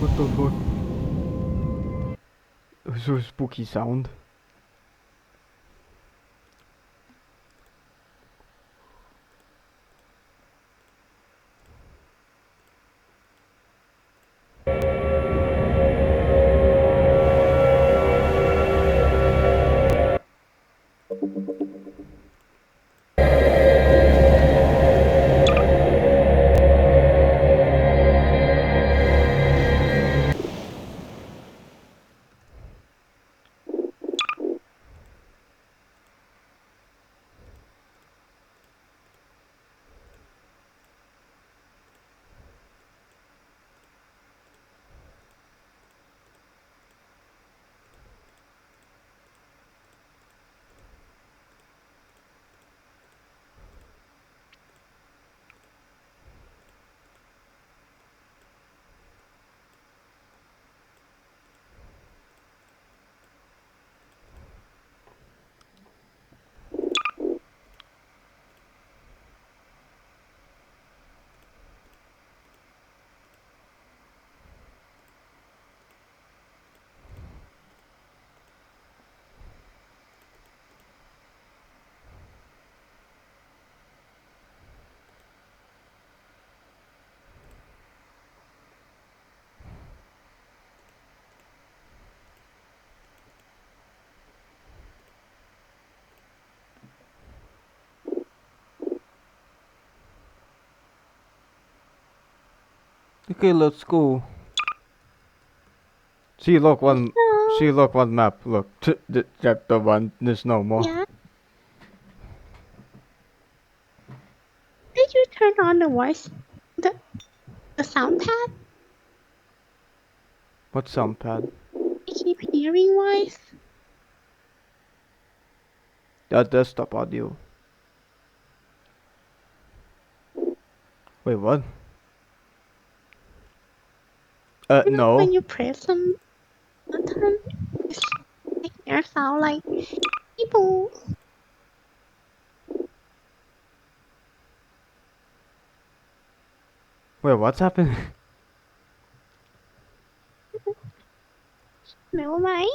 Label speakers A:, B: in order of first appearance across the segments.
A: What the fuck? So spooky sound. Okay, let's go. See, look one.
B: Hello.
A: See, look one map. Look, the one. There's no more.
B: Yeah. Did you turn on the voice, the sound pad?
A: What sound pad?
B: I keep hearing voice.
A: That desktop audio. Wait, what?
B: You know when
A: No.
B: you press some button, it's I hear sound like people.
A: Wait, what's happening?
B: Never mind.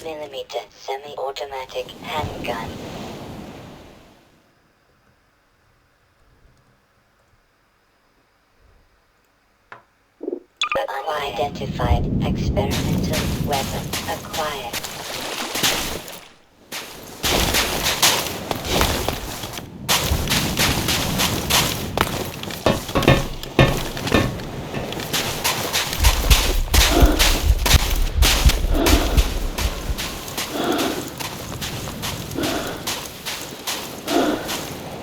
C: Millimeter semi-automatic handgun. Unidentified experimental weapon acquired.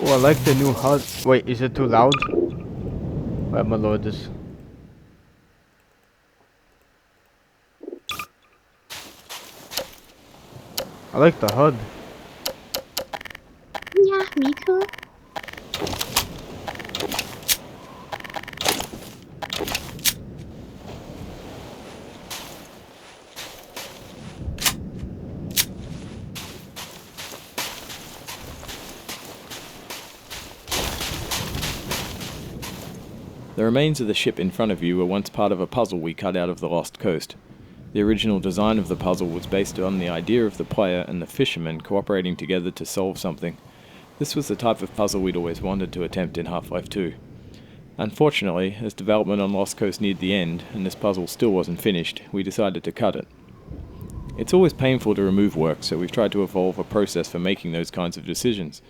A: Oh, I like the new HUD. Wait, is it too loud? Wait, I'm gonna lower this. I like the HUD.
B: Yeah, me too.
D: The remains of the ship in front of you were once part of a puzzle we cut out of the Lost Coast. The original design of the puzzle was based on the idea of the player and the fisherman cooperating together to solve something. This was the type of puzzle we'd always wanted to attempt in Half-Life 2. Unfortunately, as development on Lost Coast neared the end, and this puzzle still wasn't finished, we decided to cut it. It's always painful to remove work, so we've tried to evolve a process for making those kinds of decisions.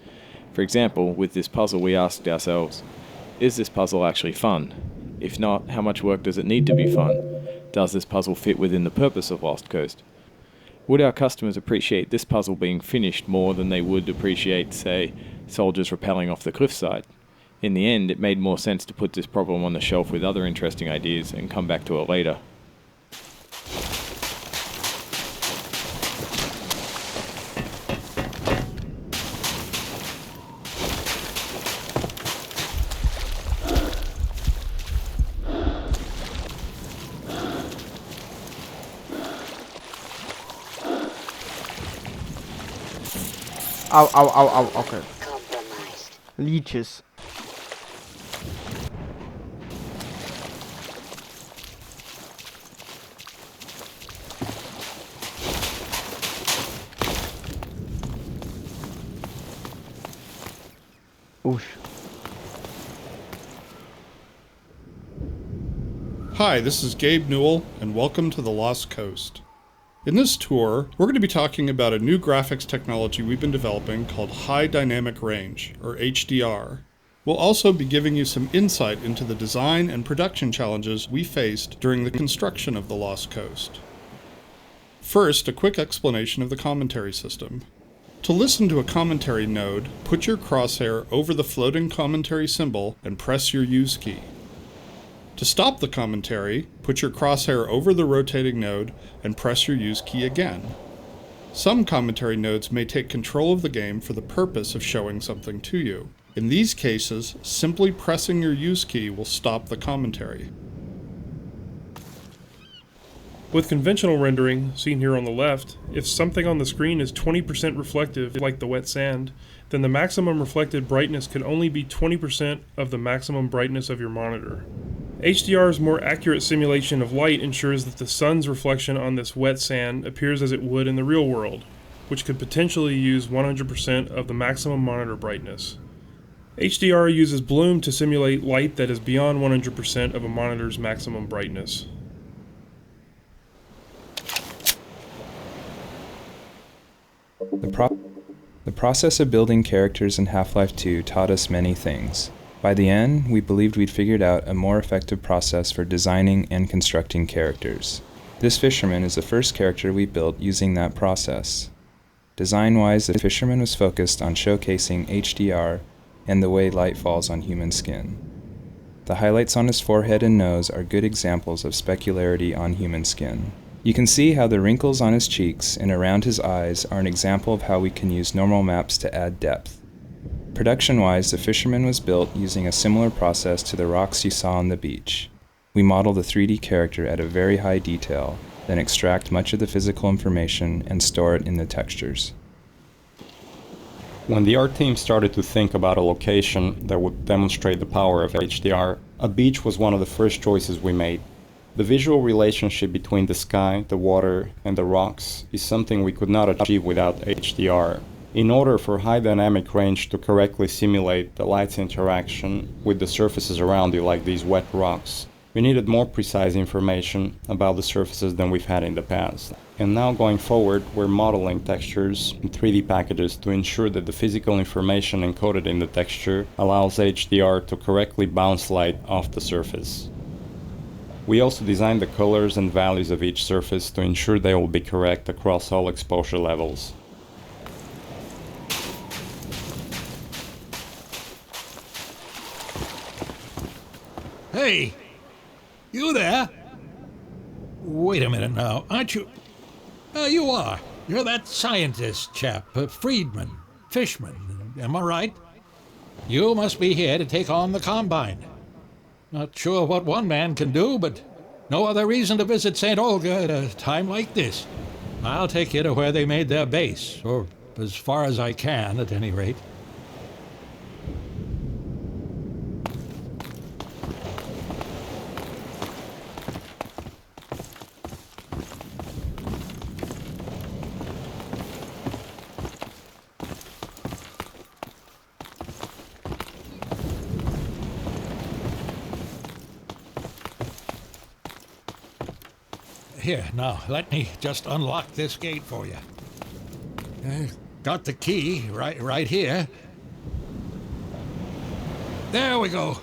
D: For example, with this puzzle we asked ourselves, is this puzzle actually fun? If not, how much work does it need to be fun? Does this puzzle fit within the purpose of Lost Coast? Would our customers appreciate this puzzle being finished more than they would appreciate, say, soldiers rappelling off the cliffside? In the end, it made more sense to put this problem on the shelf with other interesting ideas and come back to it later.
A: Ow, ow, ow, ow, okay.
C: Compromised.
A: Leeches. Oosh.
E: Hi, this is Gabe Newell, and welcome to the Lost Coast. In this tour, we're going to be talking about a new graphics technology we've been developing called High Dynamic Range, or HDR. We'll also be giving you some insight into the design and production challenges we faced during the construction of the Lost Coast. First, a quick explanation of the commentary system. To listen to a commentary node, put your crosshair over the floating commentary symbol and press your Use key. To stop the commentary, put your crosshair over the rotating node and press your Use key again. Some commentary nodes may take control of the game for the purpose of showing something to you. In these cases, simply pressing your Use key will stop the commentary.
F: With conventional rendering, seen here on the left, if something on the screen is 20% reflective, like the wet sand, then the maximum reflected brightness can only be 20% of the maximum brightness of your monitor. HDR's more accurate simulation of light ensures that the sun's reflection on this wet sand appears as it would in the real world, which could potentially use 100% of the maximum monitor brightness. HDR uses bloom to simulate light that is beyond 100% of a monitor's maximum brightness.
G: The process of building characters in Half-Life 2 taught us many things. By the end, we believed we'd figured out a more effective process for designing and constructing characters. This fisherman is the first character we built using that process. Design-wise, the fisherman was focused on showcasing HDR and the way light falls on human skin. The highlights on his forehead and nose are good examples of specularity on human skin. You can see how the wrinkles on his cheeks and around his eyes are an example of how we can use normal maps to add depth. Production-wise, the fisherman was built using a similar process to the rocks you saw on the beach. We model the 3D character at a very high detail, then extract much of the physical information and store it in the textures.
H: When the art team started to think about a location that would demonstrate the power of HDR, a beach was one of the first choices we made. The visual relationship between the sky, the water, and the rocks is something we could not achieve without HDR. In order for high dynamic range to correctly simulate the light's interaction with the surfaces around you, like these wet rocks, we needed more precise information about the surfaces than we've had in the past. And now going forward, we're modeling textures in 3D packages to ensure that the physical information encoded in the texture allows HDR to correctly bounce light off the surface. We also designed the colors and values of each surface to ensure they will be correct across all exposure levels.
I: Hey! You there? Wait a minute now, aren't you? You are. You're that scientist chap, Friedman, Fishman, am I right? You must be here to take on the Combine. Not sure what one man can do, but no other reason to visit St. Olga at a time like this. I'll take you to where they made their base, or as far as I can, at any rate. Here, now, let me just unlock this gate for you. Got the key right here. There we go.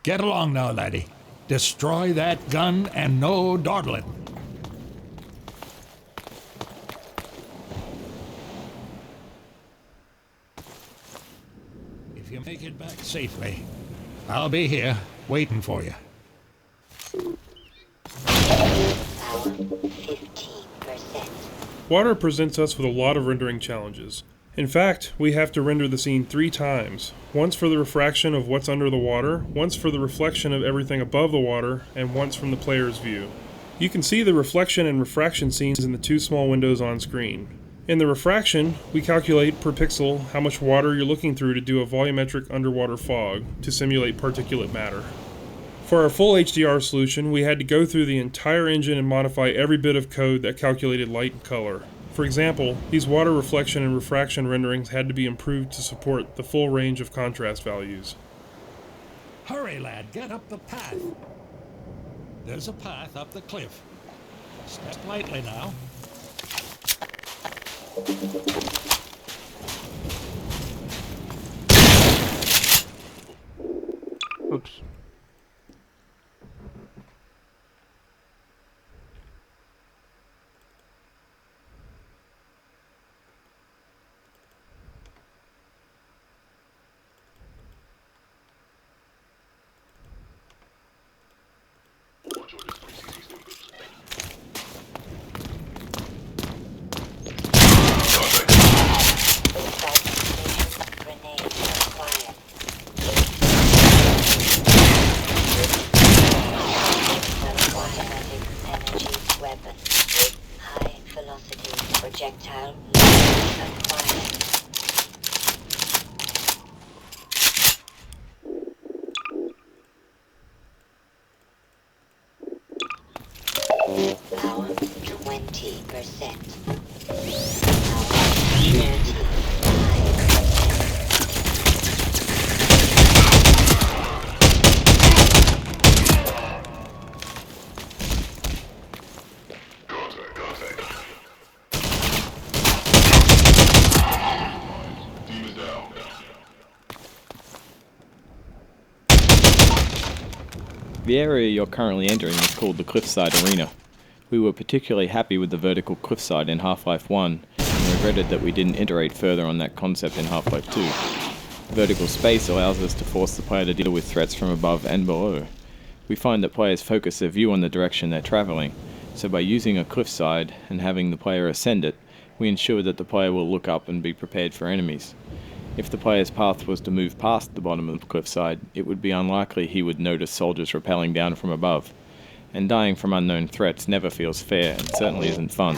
I: Get along now, laddie. Destroy that gun and no dawdling. If you make it back safely. I'll be here, waiting for you.
C: Power 15%.
F: Water presents us with a lot of rendering challenges. In fact, we have to render the scene 3 times. Once for the refraction of what's under the water, once for the reflection of everything above the water, and once from the player's view. You can see the reflection and refraction scenes in the 2 small windows on screen. In the refraction, we calculate per pixel how much water you're looking through to do a volumetric underwater fog to simulate particulate matter. For our full HDR solution, we had to go through the entire engine and modify every bit of code that calculated light and color. For example, these water reflection and refraction renderings had to be improved to support the full range of contrast values.
I: Hurry, lad, get up the path. There's a path up the cliff. Step lightly now.
A: Oops.
C: Grenade acquired. Automatic energy weapon. High velocity projectile launch acquired. Power 20%. Power 30.
D: The area you're currently entering is called the Cliffside Arena. We were particularly happy with the vertical cliffside in Half-Life 1, and regretted that we didn't iterate further on that concept in Half-Life 2. Vertical space allows us to force the player to deal with threats from above and below. We find that players focus their view on the direction they're traveling, so by using a cliffside and having the player ascend it, we ensure that the player will look up and be prepared for enemies. If the player's path was to move past the bottom of the cliffside, it would be unlikely he would notice soldiers rappelling down from above. And dying from unknown threats never feels fair and certainly isn't fun.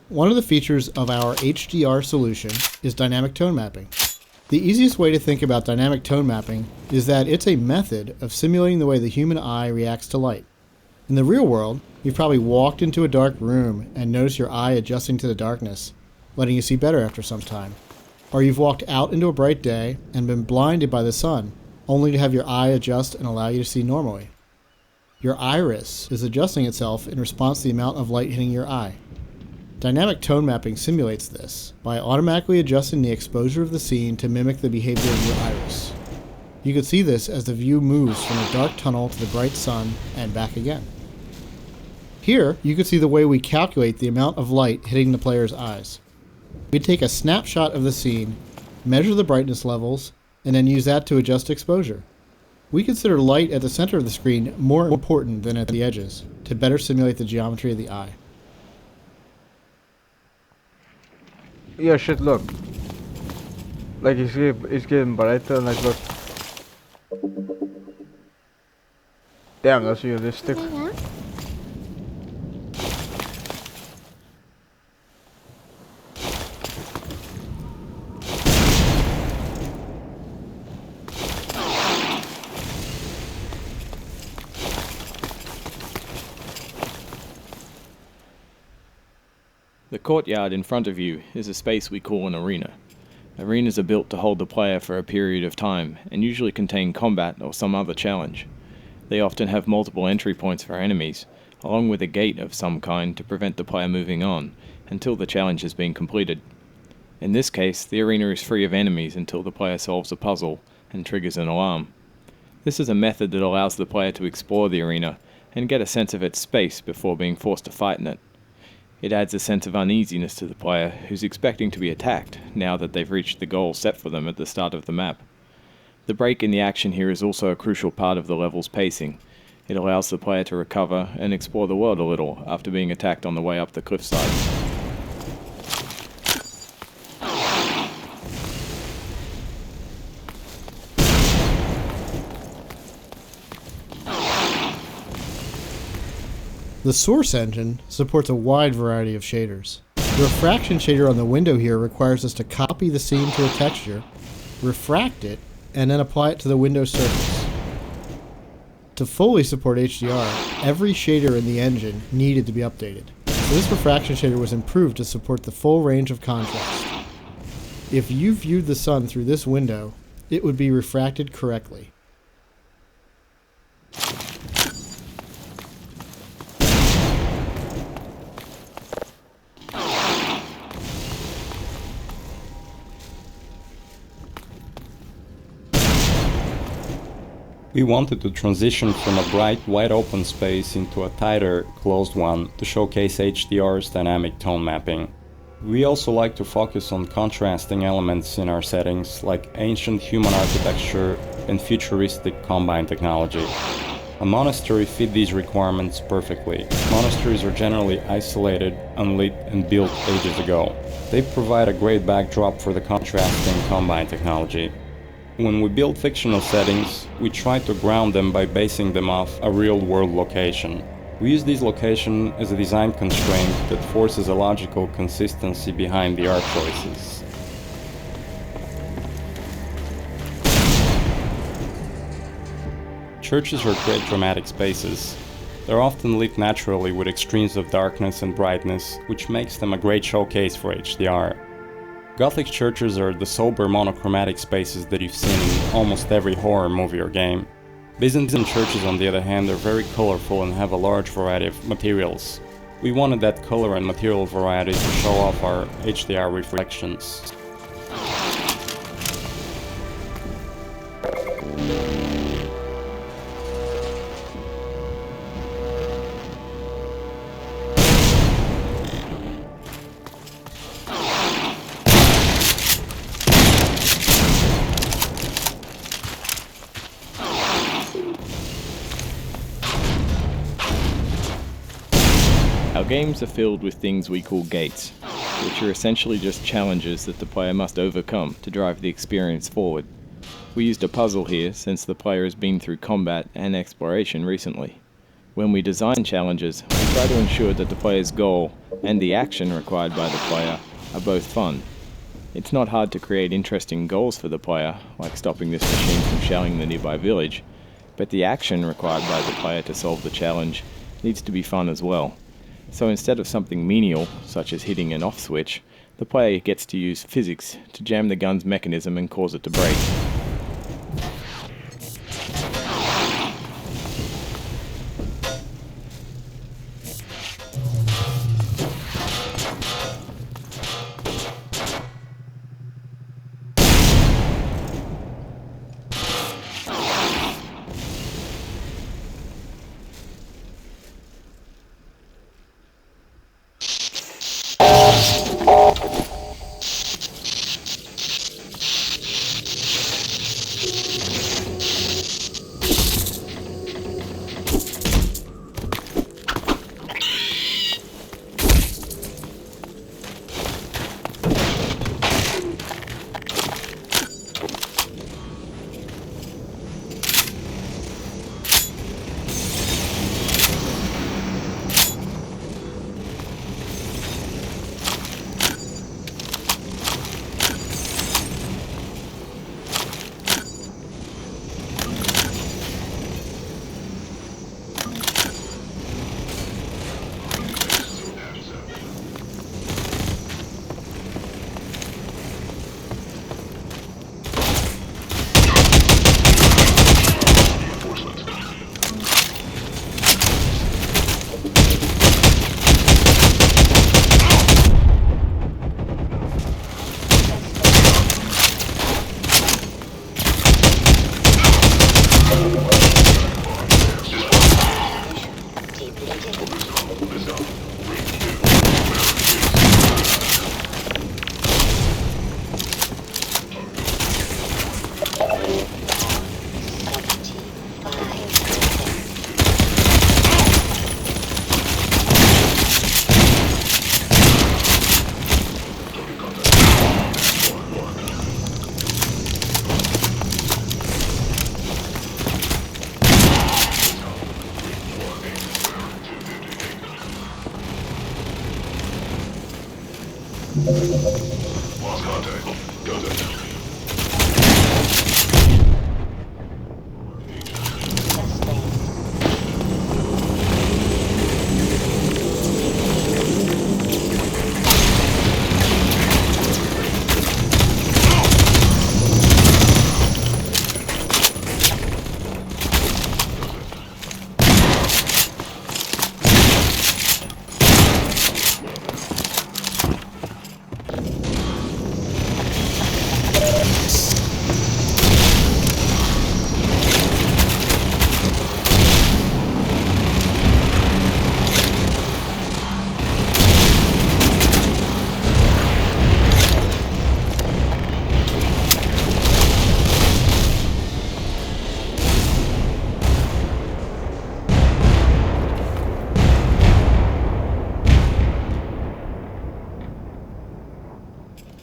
J: One of the features of our HDR solution is dynamic tone mapping. The easiest way to think about dynamic tone mapping is that it's a method of simulating the way the human eye reacts to light. In the real world, you've probably walked into a dark room and noticed your eye adjusting to the darkness, letting you see better after some time. Or you've walked out into a bright day and been blinded by the sun, only to have your eye adjust and allow you to see normally. Your iris is adjusting itself in response to the amount of light hitting your eye. Dynamic tone mapping simulates this by automatically adjusting the exposure of the scene to mimic the behavior of your iris. You can see this as the view moves from the dark tunnel to the bright sun and back again. Here, you can see the way we calculate the amount of light hitting the player's eyes. We take a snapshot of the scene, measure the brightness levels, and then use that to adjust exposure. We consider light at the center of the screen more important than at the edges, to better simulate the geometry of the eye.
A: Yeah, shit, look. Like, it's getting brighter, like, look. Damn, that's realistic.
B: Yeah.
D: The courtyard in front of you is a space we call an arena. Arenas are built to hold the player for a period of time and usually contain combat or some other challenge. They often have multiple entry points for enemies, along with a gate of some kind to prevent the player moving on until the challenge has been completed. In this case, the arena is free of enemies until the player solves a puzzle and triggers an alarm. This is a method that allows the player to explore the arena and get a sense of its space before being forced to fight in it. It adds a sense of uneasiness to the player who's expecting to be attacked now that they've reached the goal set for them at the start of the map. The break in the action here is also a crucial part of the level's pacing. It allows the player to recover and explore the world a little after being attacked on the way up the cliffside.
J: The Source engine supports a wide variety of shaders. The refraction shader on the window here requires us to copy the scene to a texture, refract it, and then apply it to the window surface. To fully support HDR, every shader in the engine needed to be updated. So this refraction shader was improved to support the full range of contrast. If you viewed the sun through this window, it would be refracted correctly.
H: We wanted to transition from a bright, wide-open space into a tighter, closed one to showcase HDR's dynamic tone mapping. We also like to focus on contrasting elements in our settings, like ancient human architecture and futuristic combine technology. A monastery fit these requirements perfectly. Monasteries are generally isolated, unlit, and built ages ago. They provide a great backdrop for the contrasting combine technology. When we build fictional settings, we try to ground them by basing them off a real-world location. We use this location as a design constraint that forces a logical consistency behind the art choices. Churches are great dramatic spaces. They're often lit naturally with extremes of darkness and brightness, which makes them a great showcase for HDR. Gothic churches are the sober monochromatic spaces that you've seen in almost every horror movie or game. Byzantine churches, on the other hand, are very colorful and have a large variety of materials. We wanted that color and material variety to show off our HDR reflections.
D: Our games are filled with things we call gates, which are essentially just challenges that the player must overcome to drive the experience forward. We used a puzzle here since the player has been through combat and exploration recently. When we design challenges, we try to ensure that the player's goal and the action required by the player are both fun. It's not hard to create interesting goals for the player, like stopping this machine from shelling the nearby village, but the action required by the player to solve the challenge needs to be fun as well. So instead of something menial, such as hitting an off switch, the player gets to use physics to jam the gun's mechanism and cause it to break.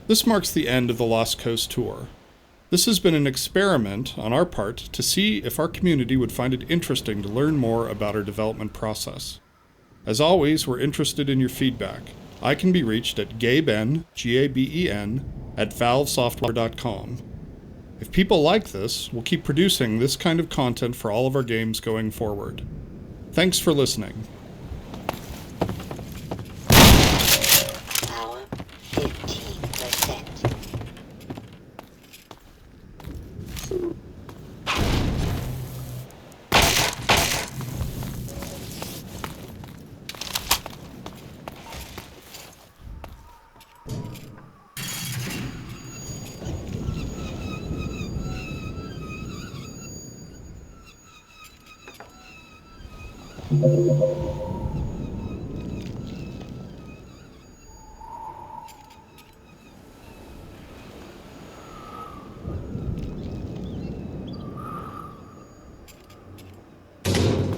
E: This marks the end of the Lost Coast tour. This has been an experiment on our part to see if our community would find it interesting to learn more about our development process. As always, we're interested in your feedback. I can be reached at gaben, Gaben, at valvesoftware.com. If people like this, we'll keep producing this kind of content for all of our games going forward. Thanks for listening.
C: Power 15%.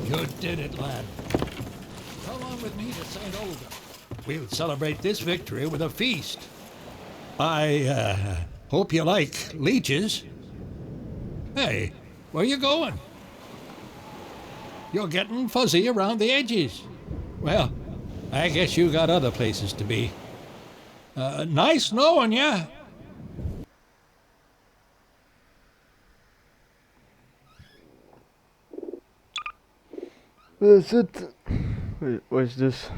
I: You did it, lad. Come on with me to St. Olga. We'll celebrate this victory with a feast. I hope you like leeches. Hey, where you going? You're getting fuzzy around the edges. Well, I guess you got other places to be. Nice knowing ya.
A: That's it. Wait, what's this?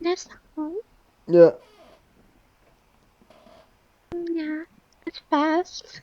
B: That's all.
A: Yeah.
B: Yeah, it's fast.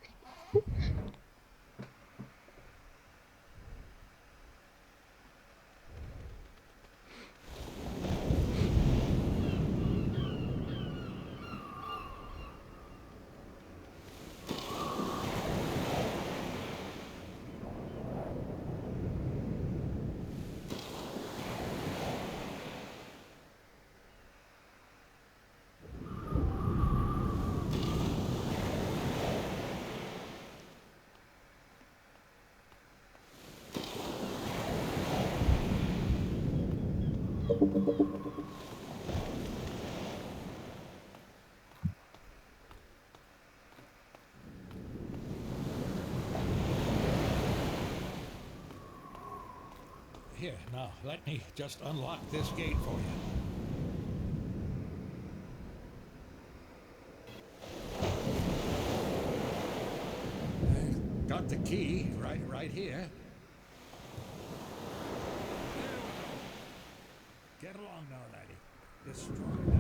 I: Here, now, let me just unlock this gate for you. Got the key right here. Get along now, laddie. Destroy that.